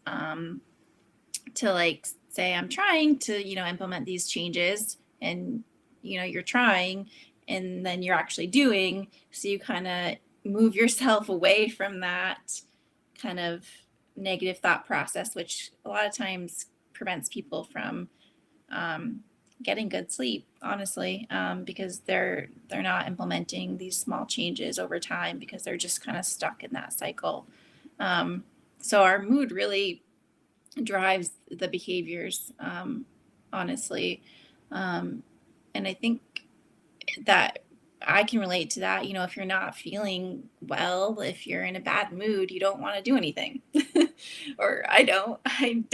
to like say, I'm trying to, implement these changes, and you're trying, and then you're actually doing, so you kind of move yourself away from that kind of negative thought process, which a lot of times prevents people from getting good sleep, honestly, because they're not implementing these small changes over time, because they're just kind of stuck in that cycle. So our mood really drives the behaviors, honestly. Um, and I think that I can relate to that. If you're not feeling well, if you're in a bad mood, you don't want to do anything. Or I don't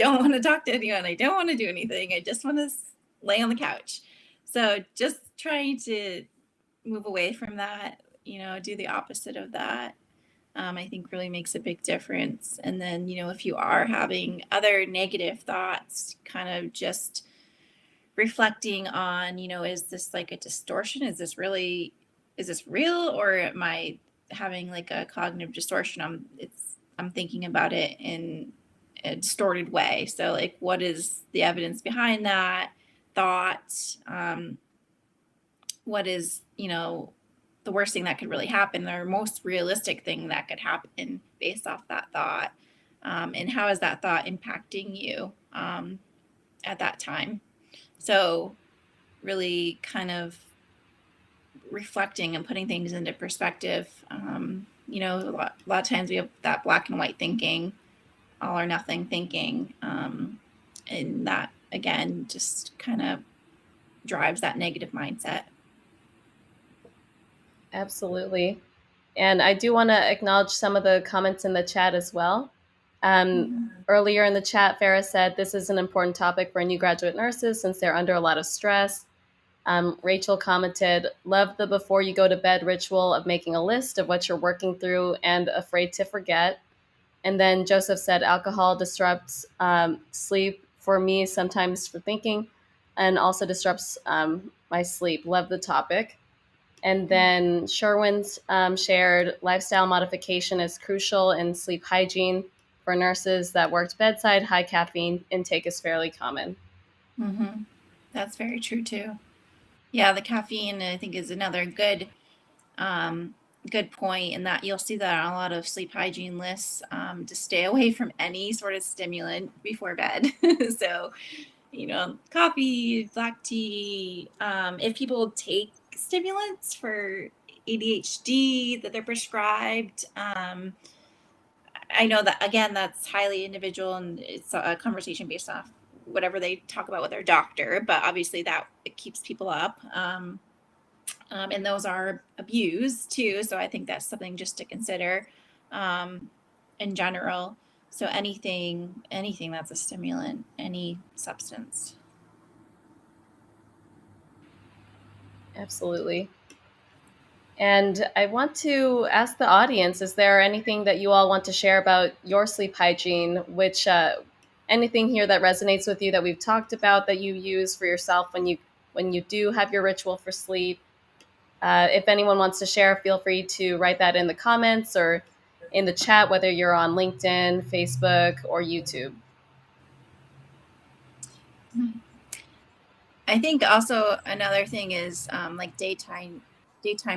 want to talk to anyone. I don't want to do anything. I just want to lay on the couch. So just trying to move away from that, do the opposite of that. I think really makes a big difference. And then, if you are having other negative thoughts, kind of just reflecting on, is this like a distortion? Is this real, or am I having like a cognitive distortion? I'm thinking about it in a distorted way. So like, what is the evidence behind that thought? What is, the worst thing that could really happen, or most realistic thing that could happen based off that thought? And how is that thought impacting you at that time? So really kind of reflecting and putting things into perspective. A lot of times we have that black and white thinking, all or nothing thinking. And that, again, just kind of drives that negative mindset. Absolutely. And I do want to acknowledge some of the comments in the chat as well. Earlier in the chat, Farah said this is an important topic for new graduate nurses since they're under a lot of stress. Rachel commented, love the before you go to bed ritual of making a list of what you're working through and afraid to forget. And then Joseph said, alcohol disrupts sleep for me, sometimes for thinking, and also disrupts my sleep. Love the topic. And then Sherwin's shared, lifestyle modification is crucial in sleep hygiene. For nurses that worked bedside, high caffeine intake is fairly common. Mm-hmm. That's very true too. Yeah, the caffeine, I think, is another good point, in that you'll see that on a lot of sleep hygiene lists, to stay away from any sort of stimulant before bed. So, coffee, black tea. If people take stimulants for ADHD that they're prescribed, I know that, again, that's highly individual, and it's a conversation based off whatever they talk about with their doctor, but obviously that it keeps people up. And those are abused too. So I think that's something just to consider in general. So anything that's a stimulant, any substance. Absolutely. And I want to ask the audience, is there anything that you all want to share about your sleep hygiene, anything here that resonates with you that we've talked about that you use for yourself when you do have your ritual for sleep? If anyone wants to share, feel free to write that in the comments or in the chat, whether you're on LinkedIn, Facebook, or YouTube. I think also another thing is like daytime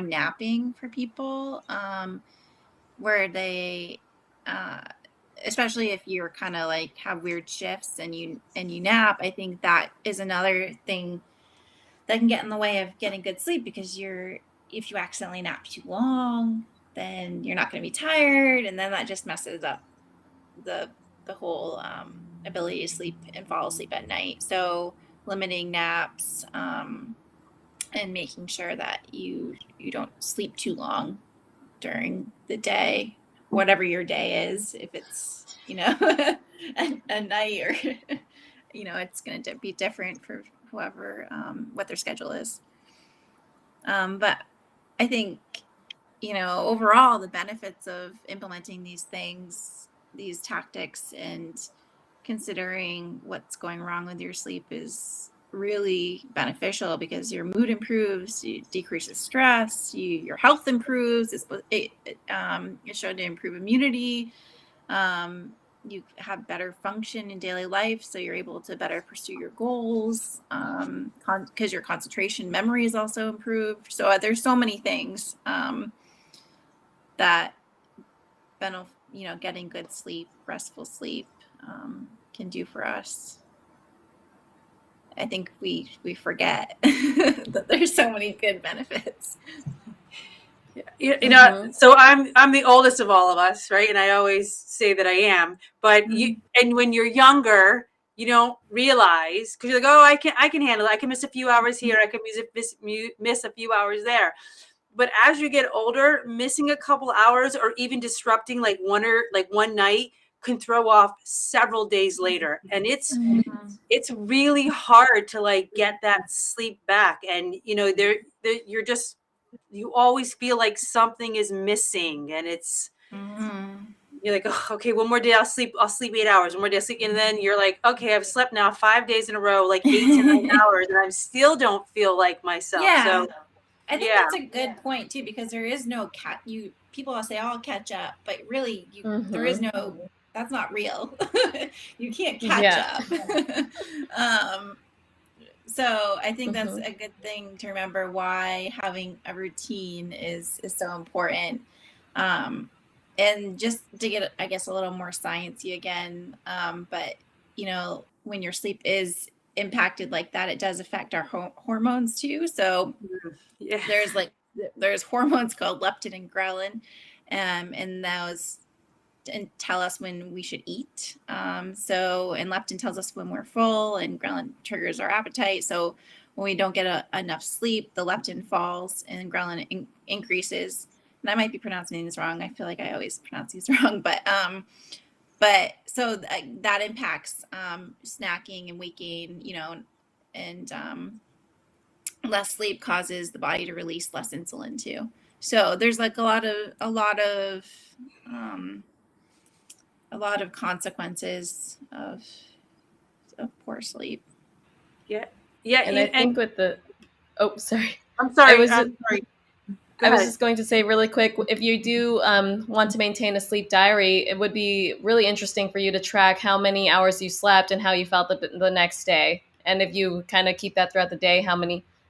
napping for people, where they, especially if you're kind of like have weird shifts and you nap. I think that is another thing that can get in the way of getting good sleep, because if you accidentally nap too long, then you're not going to be tired, and then that just messes up the whole ability to sleep and fall asleep at night. So limiting naps, and making sure that you don't sleep too long during the day, whatever your day is. If it's a night, or it's going to be different for whoever, what their schedule is. But I think, overall, the benefits of implementing these things, these tactics, and considering what's going wrong with your sleep is really beneficial, because your mood improves, it decreases stress, your health improves. It showed to improve immunity. You have better function in daily life, so you're able to better pursue your goals, because your concentration, memory is also improved. So there's so many things that getting good sleep, restful sleep, can do for us. I think we forget that there's so many good benefits. So I'm the oldest of all of us, right? And I always say that I am, but and when you're younger, you don't realize, because you're like, oh, I can handle it. I can miss a few hours here. I can miss a few hours there. But as you get older, missing a couple hours or even disrupting like one night can throw off several days later. And it's really hard to like get that sleep back. And you're just you always feel like something is missing, and you're like, oh, okay, one more day I'll sleep 8 hours, one more day I'll sleep, and then you're like, okay, I've slept now 5 days in a row, like 8 to 9 hours, and I still don't feel like myself. Yeah. So I think yeah, that's a good point too, because there is no people will say, "Oh, I'll catch up," but really there is Mm-hmm. no, that's not real. You can't catch Yeah. up. um so I think that's Mm-hmm. a good thing to remember, why having a routine is so important. Um and just to get, I guess, a little more sciencey again, but when your sleep is impacted like that, it does affect our hormones too. So yeah, there's like there's hormones called leptin and ghrelin, and those tell us when we should eat. And leptin tells us when we're full, and ghrelin triggers our appetite. So when we don't get enough sleep, the leptin falls and ghrelin increases. And I might be pronouncing these wrong. I feel like I always pronounce these wrong, but so that impacts snacking and weight gain, and less sleep causes the body to release less insulin too. So there's like um, a lot of consequences of poor sleep. yeah, yeah. And I think And with the oh, sorry. I'm I sorry, was I'm sorry. Go I was ahead. just going to say really quick, if you do want to maintain a sleep diary, it would be really interesting for you to track how many hours you slept and how you felt the next day. And if you kind of keep that throughout the day,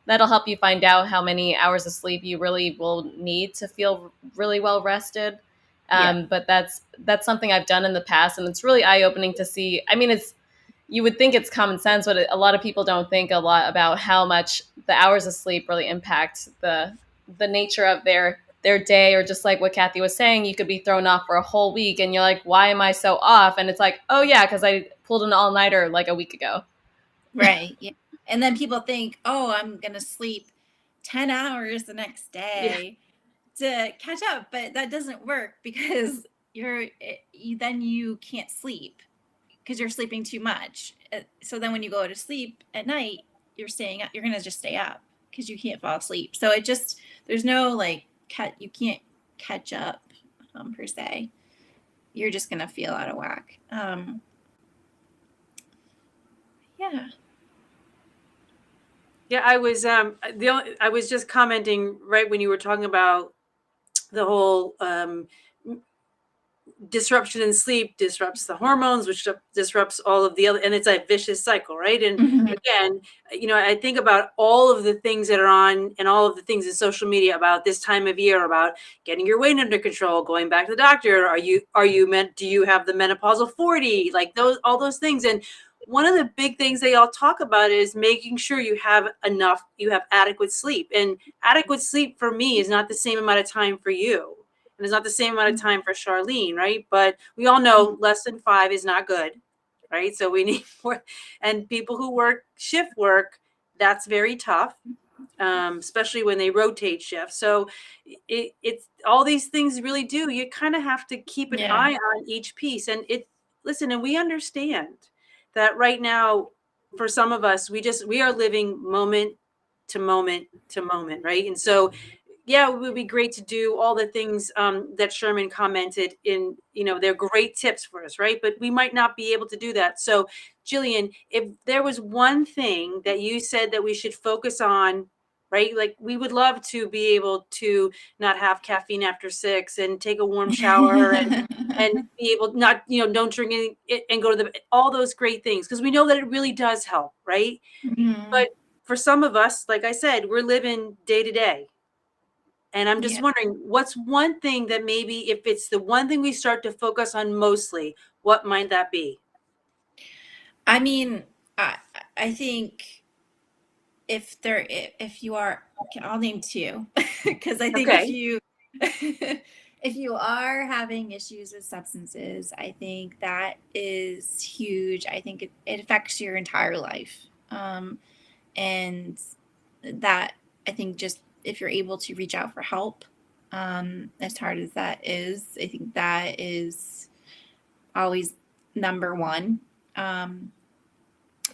that'll help you find out how many hours of sleep you really will need to feel really well rested. Yeah. But that's something I've done in the past, and it's really eye opening to see. I mean, it's you would think it's common sense, but a lot of people don't think a lot about how much the hours of sleep really impact the nature of their day. Or just like what Kathy was saying, you could be thrown off for a whole week and you're like, why am I so off? And it's like, oh yeah, because I pulled an all-nighter like a week ago. Right. Yeah. And then people think, oh, I'm going to sleep 10 hours the next Yeah, day to catch up, but that doesn't work, because then you can't sleep because you're sleeping too much. So then when you go to sleep at night, you're going to just stay up because you can't fall asleep. So there's no like you can't catch up, per se. You're just going to feel out of whack. Yeah. yeah. I was just commenting right when you were talking about the whole disruption in sleep disrupts the hormones, which disrupts all of the other, and it's a vicious cycle, right? And Mhm. again, I think about all of the things that are on and all of the things in social media about this time of year, about getting your weight under control, going back to the doctor. Are you meant? Do you have the menopausal 40? Like all those things. And one of the big things they all talk about is making sure you have adequate sleep. And adequate sleep for me is not the same amount of time for you. And it's not the same amount of time for Charlene, right? But we all know less than 5 is not good, right? So we need more. And people who work shift work, that's very tough, especially when they rotate shifts. So it's all these things really do. You kind of have to keep an Yeah. eye on each piece. And listen, and we understand that right now, for some of us, we are living moment to moment to moment, right? And so yeah, it would be great to do all the things that Sherman commented in. They're great tips for us, right? But we might not be able to do that. So, Jillian, if there was one thing that you said that we should focus on, right? Like we would love to be able to not have caffeine after 6 and take a warm shower and be able not, don't drink any, and go to all those great things, because we know that it really does help, right? Mhm. But for some of us, like I said, we're living day to day. And I'm just Yeah. wondering, what's one thing that maybe if it's the one thing we start to focus on mostly, what might that be? I mean, I I think if you are, okay, I'll name two, because I think if Okay. you if you are having issues with substances, I think that is huge. I think it affects your entire life. And that, I think, just if you're able to reach out for help, as hard as that is, I think that is always number one. Um,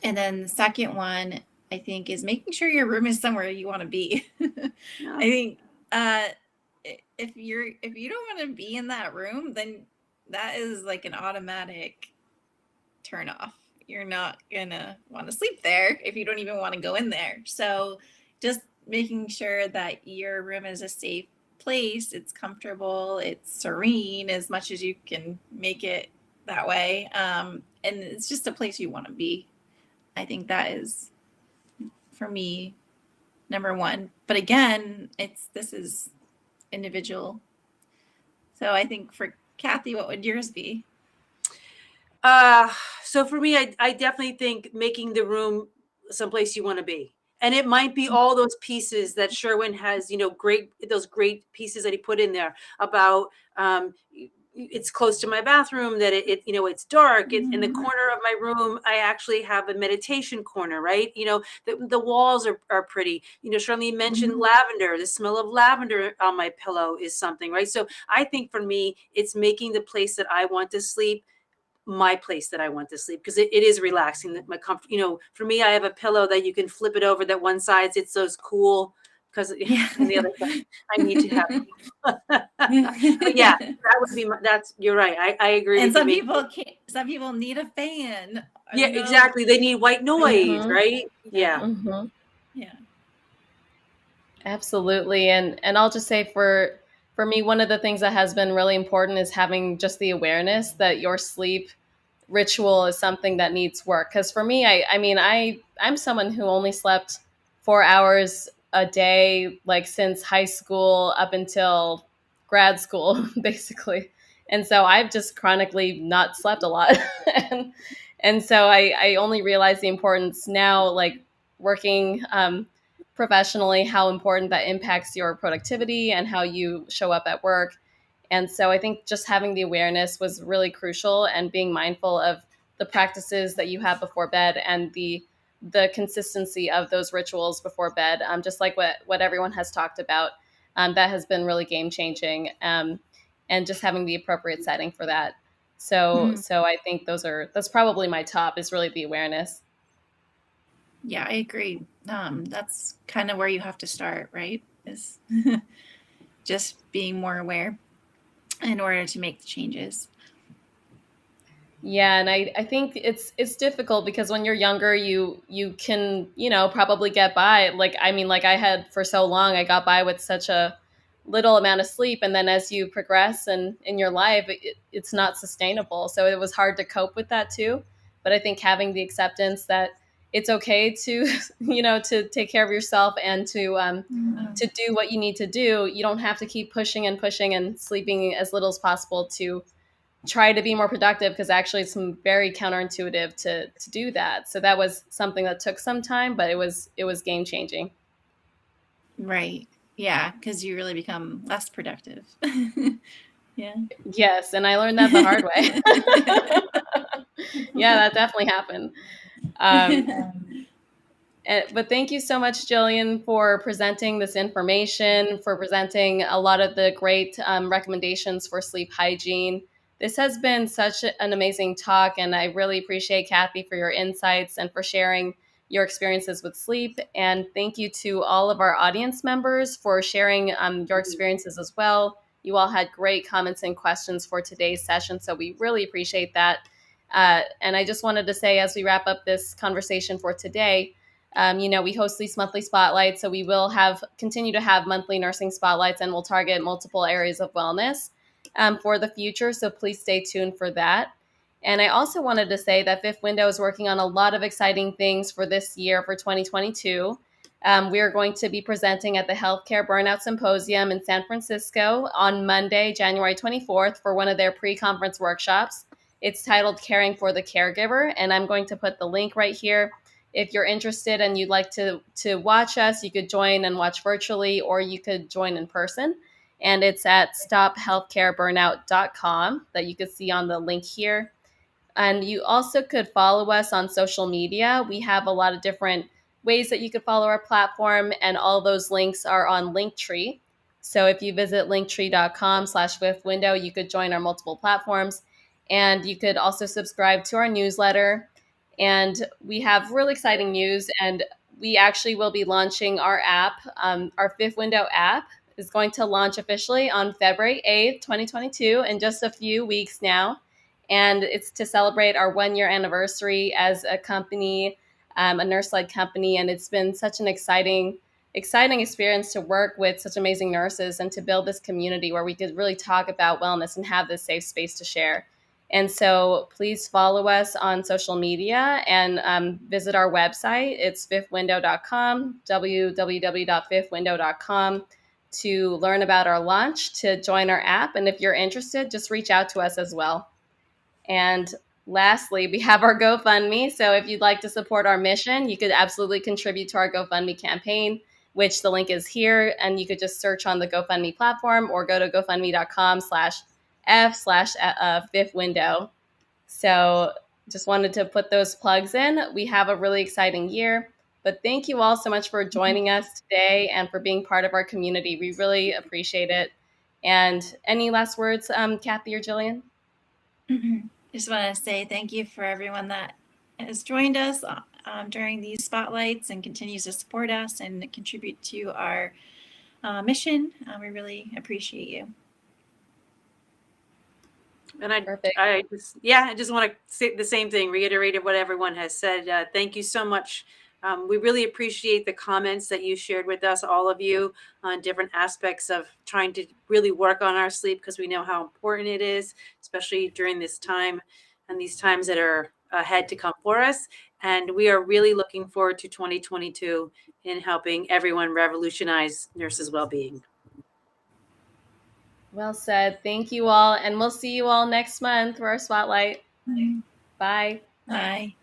and then the second one, I think, is making sure your room is somewhere you want to be. I No. think If you don't want to be in that room, then that is like an automatic turn off. You're not gonna want to sleep there if you don't even want to go in there. So just making sure that your room is a safe place, it's comfortable, it's serene as much as you can make it that way. And it's just a place you want to be. I think that is, for me, number one. But again, this is individual. So I think for Kathy, what would yours be? So for me, I definitely think making the room someplace you want to be. And it might be all those pieces that Sherwin has, those great pieces that he put in there about, it's close to my bathroom, that it's dark. In the corner of my room, I actually have a meditation corner, right? The walls are pretty. Charlene mentioned lavender. The smell of lavender on my pillow is something, right? So I think for me, it's making the place that I want to sleep my place that I want to sleep, because it is relaxing. That my comfort, for me, I have a pillow that you can flip it over, that one side it's so cool, because and the other side I need to have. But yeah, that would be you're right. I agree. And with some you. people can't. Some people need a fan. Yeah, exactly. They need white noise, right? Yeah. Mm-hmm. Yeah. Absolutely. And I'll just say for me, one of the things that has been really important is having just the awareness that your sleep ritual is something that needs work. Because for me, I'm someone who only slept 4 hours a day, like since high school up until grad school, basically. And so I've just chronically not slept a lot. and, and so I only realize the importance now, like working professionally, how important that impacts your productivity and how you show up at work. And so I think just having the awareness was really crucial, and being mindful of the practices that you have before bed and the consistency of those rituals before bed, just like what everyone has talked about, that has been really game changing, and just having the appropriate setting for that. So I think that's probably my top, is really the awareness. Yeah, I agree. That's kind of where you have to start, right? Is just being more aware in order to make the changes. Yeah, and I think it's difficult because when you're younger, you can, probably get by. Like I had for so long, I got by with such a little amount of sleep, and then as you progress and in your life, it's not sustainable. So it was hard to cope with that too. But I think having the acceptance that it's okay to, to take care of yourself and to do what you need to do. You don't have to keep pushing and pushing and sleeping as little as possible to try to be more productive, because actually it's very counterintuitive to do that. So that was something that took some time, but it was game changing. Right. Yeah, because you really become less productive. Yeah. Yes, and I learned that the hard way. Yeah, that definitely happened. But thank you so much, Jillian, for presenting this information, for presenting a lot of the great recommendations for sleep hygiene. This has been such an amazing talk, and I really appreciate Kathy for your insights and for sharing your experiences with sleep. And thank you to all of our audience members for sharing your experiences as well. You all had great comments and questions for today's session, so we really appreciate that. And I just wanted to say, as we wrap up this conversation for today, we host these monthly spotlights, so we will continue to have monthly nursing spotlights, and we'll target multiple areas of wellness for the future. So please stay tuned for that. And I also wanted to say that Fifth Window is working on a lot of exciting things for this year, for 2022. We are going to be presenting at the Healthcare Burnout Symposium in San Francisco on Monday, January 24th, for one of their pre-conference workshops. It's titled Caring for the Caregiver, and I'm going to put the link right here. If you're interested and you'd like to watch us, you could join and watch virtually, or you could join in person. And it's at stophealthcareburnout.com, that you could see on the link here. And you also could follow us on social media. We have a lot of different ways that you could follow our platform, and all those links are on Linktree. So if you visit linktree.com/fifthwindow, you could join our multiple platforms, and you could also subscribe to our newsletter. And we have really exciting news, and we actually will be launching our app, our Fifth Window app, is going to launch officially on February 8th, 2022, in just a few weeks now. And it's to celebrate our 1 year anniversary as a company, a nurse-led company. And it's been such an exciting experience to work with such amazing nurses and to build this community where we could really talk about wellness and have this safe space to share. And so please follow us on social media and visit our website. It's fifthwindow.com, www.fifthwindow.com, to learn about our launch, to join our app. And if you're interested, just reach out to us as well. And lastly, we have our GoFundMe. So if you'd like to support our mission, you could absolutely contribute to our GoFundMe campaign, which the link is here. And you could just search on the GoFundMe platform or go to gofundme.com/f/fifth window. So just wanted to put those plugs in. We have a really exciting year. But thank you all so much for joining us today and for being part of our community. We really appreciate it. And any last words, Kathy or Jillian? Just want to say thank you for everyone that has joined us during these spotlights and continues to support us and contribute to our mission. We really appreciate you. And I just want to say the same thing, reiterate what everyone has said. Thank you so much. We really appreciate the comments that you shared with us, all of you, on different aspects of trying to really work on our sleep, because we know how important it is, especially during this time and these times that are ahead to come for us. And we are really looking forward to 2022 in helping everyone revolutionize nurses' well-being. Well said. Thank you all. And we'll see you all next month for our spotlight. Bye. Bye.